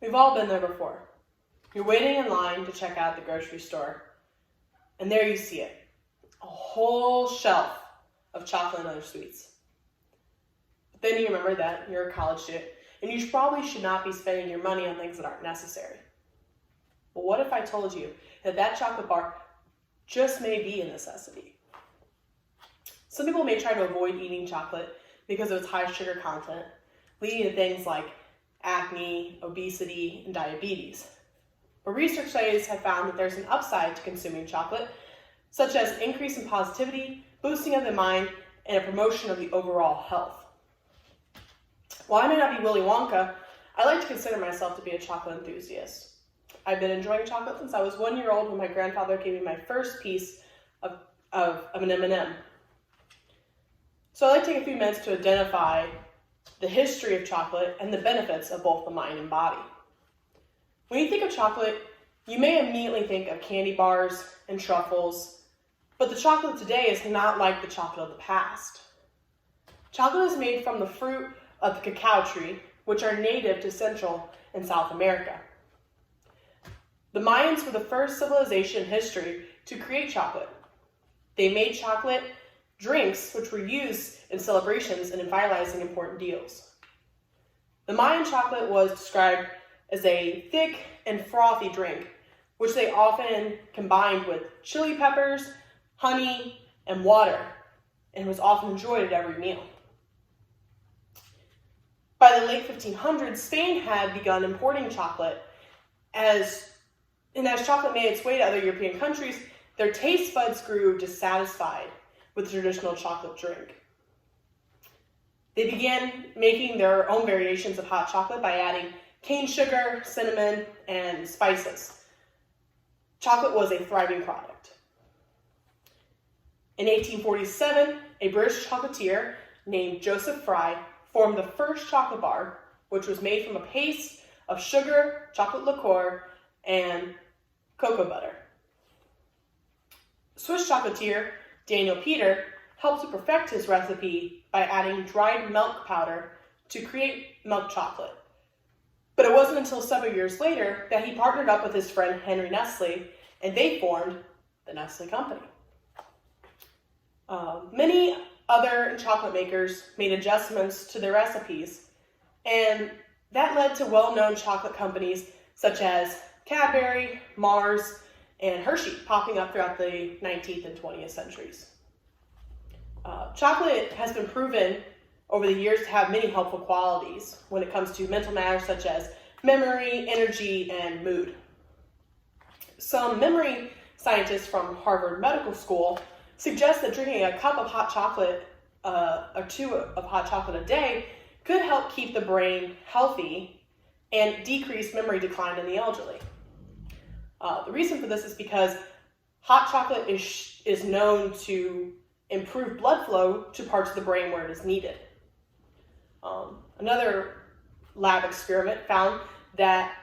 We've all been there before. You're waiting in line to check out at the grocery store, and there you see it, a whole shelf of chocolate and other sweets. But then you remember that you're a college student, and you probably should not be spending your money on things that aren't necessary. But what if I told you that that chocolate bar just may be a necessity? Some people may try to avoid eating chocolate because of its high sugar content, leading to things like acne, obesity, and diabetes. But research studies have found that there's an upside to consuming chocolate, such as an increase in positivity, boosting of the mind, and a promotion of the overall health. While I may not be Willy Wonka, I like to consider myself to be a chocolate enthusiast. I've been enjoying chocolate since I was 1 year old when my grandfather gave me my first piece of an M&M. So I'd like to take a few minutes to identify the history of chocolate and the benefits of both the mind and body. When you think of chocolate, you may immediately think of candy bars and truffles, but the chocolate today is not like the chocolate of the past. Chocolate is made from the fruit of the cacao tree, which are native to Central and South America. The Mayans were the first civilization in history to create chocolate. They made chocolate drinks, which were used in celebrations and in finalizing important deals. The Mayan chocolate was described as a thick and frothy drink, which they often combined with chili peppers, honey, and water, and was often enjoyed at every meal. By the late 1500s, Spain had begun importing chocolate, as chocolate made its way to other European countries, their taste buds grew dissatisfied with the traditional chocolate drink. They began making their own variations of hot chocolate by adding cane sugar, cinnamon, and spices. Chocolate was a thriving product. In 1847, a British chocolatier named Joseph Fry formed the first chocolate bar, which was made from a paste of sugar, chocolate liqueur, and cocoa butter. Swiss chocolatier Daniel Peter helped to perfect his recipe by adding dried milk powder to create milk chocolate. But it wasn't until several years later that he partnered up with his friend Henry Nestle, and they formed the Nestle Company. Many other chocolate makers made adjustments to their recipes, and that led to well-known chocolate companies such as Cadbury, Mars, and Hershey popping up throughout the 19th and 20th centuries. Chocolate has been proven over the years to have many helpful qualities when it comes to mental matters such as memory, energy, and mood. Some memory scientists from Harvard Medical School suggest that drinking a cup of hot chocolate or two of hot chocolate a day could help keep the brain healthy and decrease memory decline in the elderly. The reason for this is because hot chocolate is known to improve blood flow to parts of the brain where it is needed. Another lab experiment found that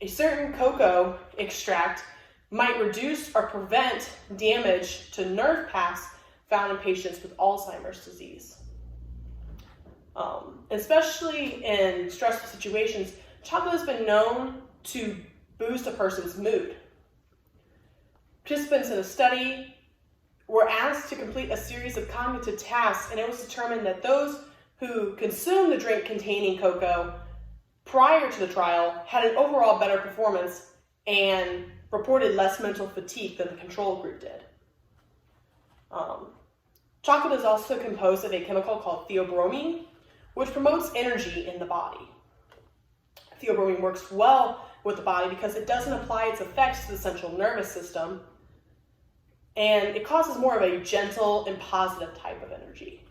a certain cocoa extract might reduce or prevent damage to nerve paths found in patients with Alzheimer's disease. Especially in stressful situations, chocolate has been known to boost a person's mood. Participants in a study were asked to complete a series of cognitive tasks, and it was determined that those who consumed the drink containing cocoa prior to the trial had an overall better performance and reported less mental fatigue than the control group did. Chocolate is also composed of a chemical called theobromine, which promotes energy in the body. Theobromine works well with the body because it doesn't apply its effects to the central nervous system, and it causes more of a gentle and positive type of energy.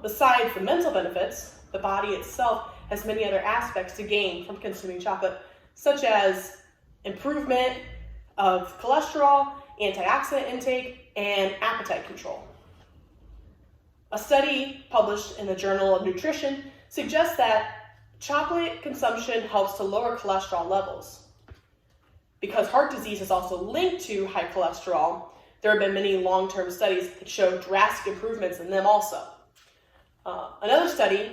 Besides the mental benefits, the body itself has many other aspects to gain from consuming chocolate, such as improvement of cholesterol, antioxidant intake, and appetite control. A study published in the Journal of Nutrition suggests that chocolate consumption helps to lower cholesterol levels. Because heart disease is also linked to high cholesterol, there have been many long-term studies that show drastic improvements in them also. Another study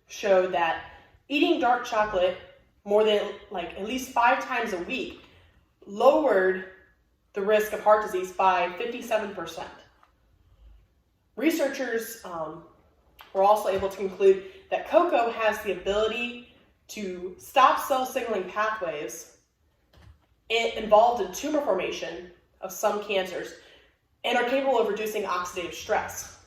showed that eating dark chocolate more than at least 5 times a week lowered the risk of heart disease by 57%. Researchers were also able to conclude that cocoa has the ability to stop cell signaling pathways involved in tumor formation of some cancers and are capable of reducing oxidative stress.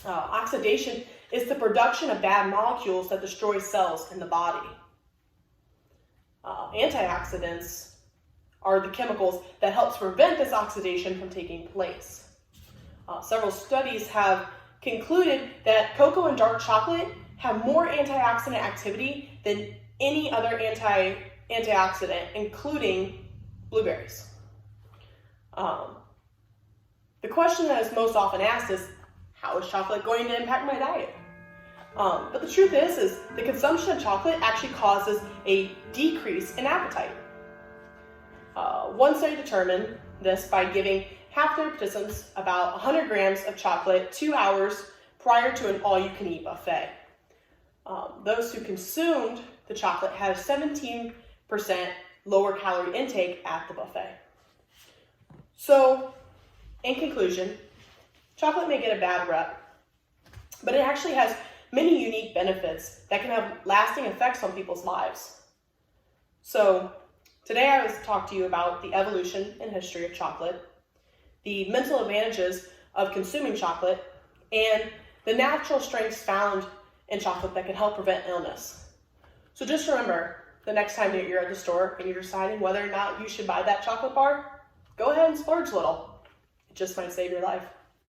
Oxidation is the production of bad molecules that destroy cells in the body. Antioxidants are the chemicals that help to prevent this oxidation from taking place. Several studies have concluded that cocoa and dark chocolate have more antioxidant activity than any other antioxidant, including blueberries. The question that is most often asked is, how is chocolate going to impact my diet? But the truth is the consumption of chocolate actually causes a decrease in appetite. One study determined this by giving half their participants about 100 grams of chocolate 2 hours prior to an all-you-can-eat buffet. Those who consumed the chocolate had a 17% lower calorie intake at the buffet. So, in conclusion, chocolate may get a bad rep, but it actually has many unique benefits that can have lasting effects on people's lives. So, today I was to talk to you about the evolution and history of chocolate, the mental advantages of consuming chocolate, and the natural strengths found in chocolate that can help prevent illness. So just remember, the next time that you're at the store and you're deciding whether or not you should buy that chocolate bar, go ahead and splurge a little. It just might save your life.